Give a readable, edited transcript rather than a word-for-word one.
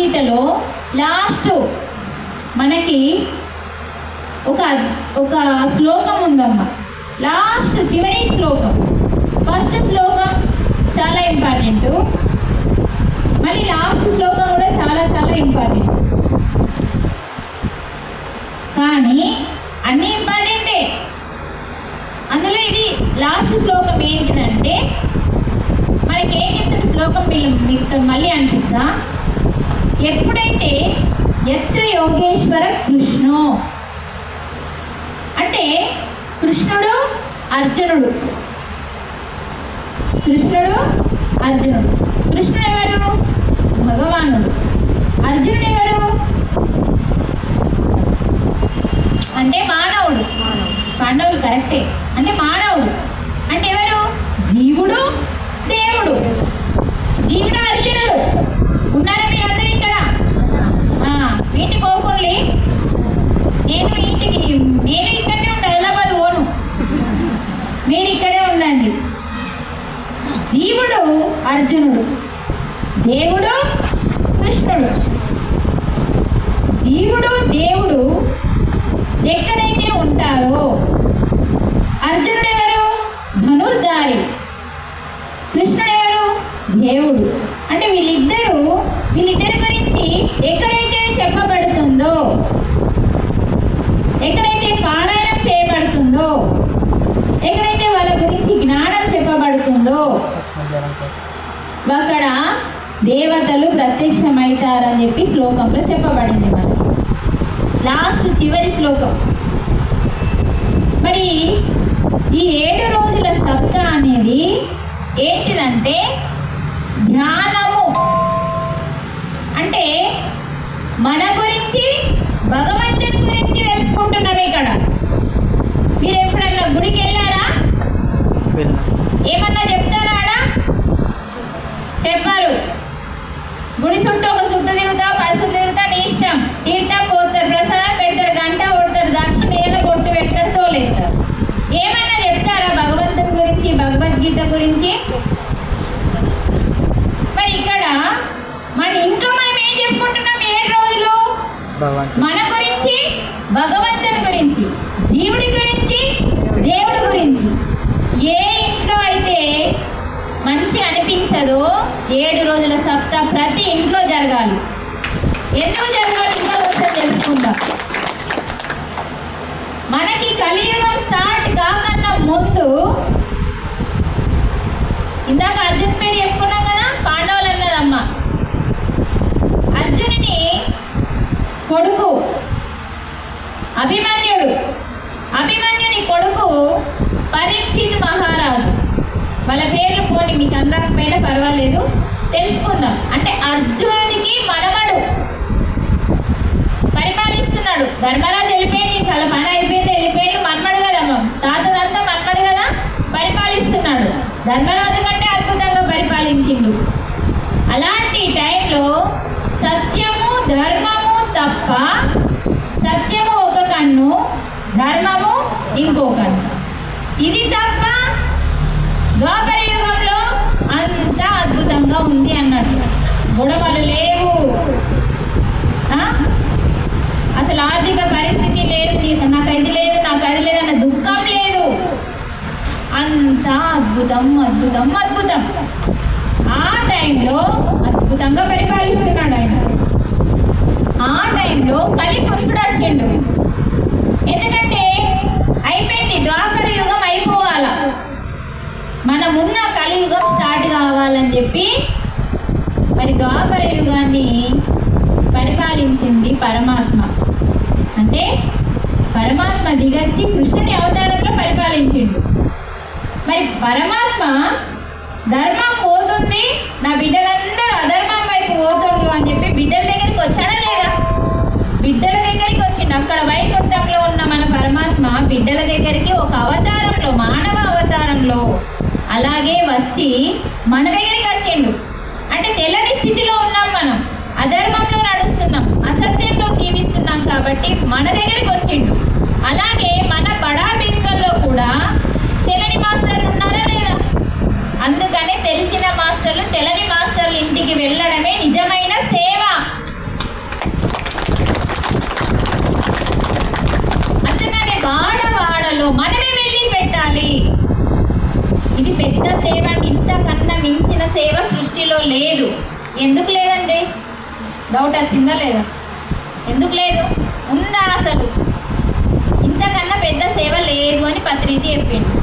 భగవద్గీతలో లాస్ట్ మనకి ఒక శ్లోకం ఉందమ్మా. లాస్ట్ చివరి శ్లోకం. ఫస్ట్ శ్లోకం చాలా ఇంపార్టెంట్, మళ్ళీ లాస్ట్ శ్లోకం కూడా చాలా చాలా ఇంపార్టెంట్. కానీ అన్నీ ఇంపార్టెంటే. అందులో ఇది లాస్ట్ శ్లోకం ఏంటిదంటే, మనకేం చెప్తాడు శ్లోకం మీకు మళ్ళీ అనిపిస్తా. ఎప్పుడైతే ఎత్ర యోగేశ్వర కృష్ణో అంటే కృష్ణుడు అర్జునుడు. కృష్ణుడు ఎవరు? భగవానుడు. అర్జునుడు ఎవరు అంటే మానవుడు. పాండవులు కరెక్టే. అంటే మానవుడు అంటే ఎవరు? జీవుడు, దేవుడు. జీవుడు అర్జునుడు. ఉన్నారా మీరందరూ ఇక్కడ? వీటికి పోకుండా నేను ఇక్కడనే ఉంటాను, హైదరాబాద్ పోను, మీరు ఇక్కడే ఉండండి. జీవుడు అర్జునుడు, దేవుడు కృష్ణుడు. జీవుడు దేవుడు ఎక్కడైతే ఉంటారో, అర్జునుడు ఎవరు? ధనుర్ధారి. కృష్ణుడు ఎవరు? దేవుడు. అంటే వీళ్ళిద్దరి గురించి ఎక్కడైతే చెప్పబడుతుందో, ఎక్కడైతే పారాయణం చేయబడుతుందో, ఎక్కడైతే వాళ్ళ గురించి జ్ఞానం చెప్పబడుతుందో అక్కడ దేవతలు ప్రత్యక్షమవుతారని చెప్పి శ్లోకంలో చెప్పబడింది. మనకి లాస్ట్ చివరి శ్లోకం. మరి ఈ 7 రోజుల సప్తా అనేది ఏంటిదంటే ధ్యానము. అంటే మన గురించి, భగవంతుని గురించి తెలుసుకుంటున్నాం. ఇక్కడ మీరు ఎప్పుడన్నా గుడికి వెళ్ళారా? ఏమన్నా చెప్తారా? చెప్పారు. గుడి చుట్టూ ఒక చుట్టూ తిరుగుతా, 10 చుట్టూ తిరుగుతా, నీ ఇష్టం. తీర్థం పోతారు, ప్రసాదం పెడతారు, గంట కొడతారు, దక్షిణ నేల కొట్టు పెడతారు, తోలేస్తారు. ఏమన్నా చెప్తారా భగవంతుని గురించి, భగవద్గీత గురించి? మరి ఇక్కడ మన ఇంట్లో మనం ఏం చెప్పుకుంటున్నాం 7 రోజులు? మన గురించి, భగవంతుని గురించి, జీవుడి గురించి, దేవుడి గురించి. ఏ ఇంట్లో అయితే మంచి అనిపించదో 7 రోజుల సప్తా ప్రతి ఇంట్లో జరగాలి. ఎందుకు జరగాలి ఇంకా ఒకసారి తెలుసుకుందాం. మనకి కలియుగం స్టార్ట్ కాకన్నా ముందు, ఇందాక అర్జున్ పేరు చెప్పుకున్నాం కదా, పాండవులు అన్నదమ్మ. అర్జునుని కొడుకు అభిమన్యుని కొడుకు పరీక్షిత్ మహారాజు. వాళ్ళ పేర్లు పోనీ మీకు అనరాకపోయినా పర్వాలేదు, తెలుసుకుందాం. అంటే అర్జునుడికి మనవడు పరిపాలిస్తున్నాడు. ధర్మరాజు వెళ్ళిపోయి నీకు అలా పని అయిపోయింది, వెళ్ళిపోయింది, మన్మడు కదా, తాతదంతా మన్మడు కదా, పరిపాలిస్తున్నాడు. ధర్మరాజు కంటే అద్భుతంగా పరిపాలించిండు. అలాంటి టైంలో సత్యము ధర్మము తప్ప, సత్యము ఒక కన్ను, ధర్మము ఇంకో కన్ను. ఇది తప్ప ద్వాపర యుగంలో అంతా అద్భుతంగా ఉంది అన్నట్టు. గొడవలు లేవు, అసలు ఆర్థిక పరిస్థితి లేదు, నాకు ఇది లేదు, నాకు అది లేదు అన్న దుఃఖం లేదు. అంతా అద్భుతం అద్భుతం అద్భుతం. ఆ టైంలో అద్భుతంగా పరిపాలిస్తున్నాడు ఆయన. ఆ టైంలో కలిపురుషుడు వచ్చిండు. ఎందుకంటే అయిపోయింది, ద్వాపర యుగం అయిపోవాల, మనమున్న కలియుగం స్టార్ట్ కావాలని చెప్పి మరి ద్వాపర యుగాన్ని పరిపాలించింది పరమాత్మ. అంటే పరమాత్మ దిగచ్చి కృష్ణుని అవతారంలో పరిపాలించిండు. మరి పరమాత్మ ధర్మం పోతుంది, నా బిడ్డలందరూ అధర్మం వైపు పోతుండ్రు అని చెప్పి బిడ్డల దగ్గరికి వచ్చాడా లేదా? బిడ్డల దగ్గరికి వచ్చిండు. అక్కడ వైకుంఠంలో ఉన్న మన పరమాత్మ బిడ్డల దగ్గరికి ఒక అవతారంలో, మానవ అవతారంలో అలాగే వచ్చి మన దగ్గరికి వచ్చిండు. అంటే తెల్లని స్థితిలో ఉన్నాం మనం, అధర్మంలో నడుస్తున్నాం, అసత్యంలో జీవిస్తున్నాం కాబట్టి మన దగ్గరికి వచ్చిండు. అలాగే మన బడా భీమకల్లో కూడా తెల్లని మాస్టర్లు ఉన్నారా లేదా? అందుకనే తెలిసిన మాస్టర్లు, తెల్లని మాస్టర్లు ఇంటికి వెళ్ళడమే నిజమైన సేవ. పెద్ద సేవ అంటే ఇంతకన్నా మించిన సేవ సృష్టిలో లేదు. ఎందుకు లేదండి? డౌట్ వచ్చిందా లేదా? ఎందుకు లేదు? ఉందా అసలు? ఇంతకన్నా పెద్ద సేవ లేదు అని పత్రిజీ చెప్పిండు.